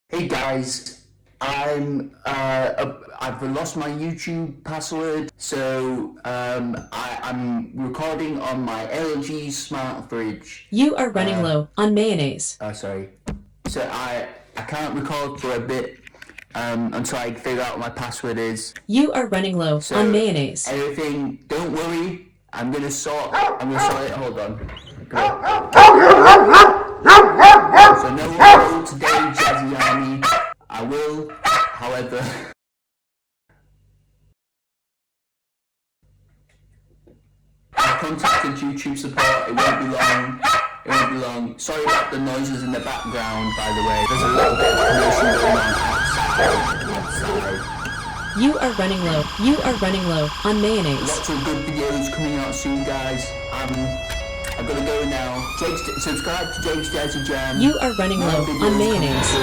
Hey guys, I've lost my YouTube password, so I'm recording on my LG smart fridge. You are running low on mayonnaise. Sorry. So I can't record for a bit until I figure out what my password is. You are running low on mayonnaise. Everything, don't worry. I'm gonna sort it. Hold on. So no upload today, Jazzy Army. I will, however. I've contacted YouTube support. It won't be long. It won't be long. Sorry about the noises in the background, by the way. There's a little bit of commotion going on outside. You are running low. You are running low on mayonnaise. Lots of good videos coming out soon, guys. I've got to go now. Subscribe to Jake's Jazzy Jam. You are running low on mayonnaise.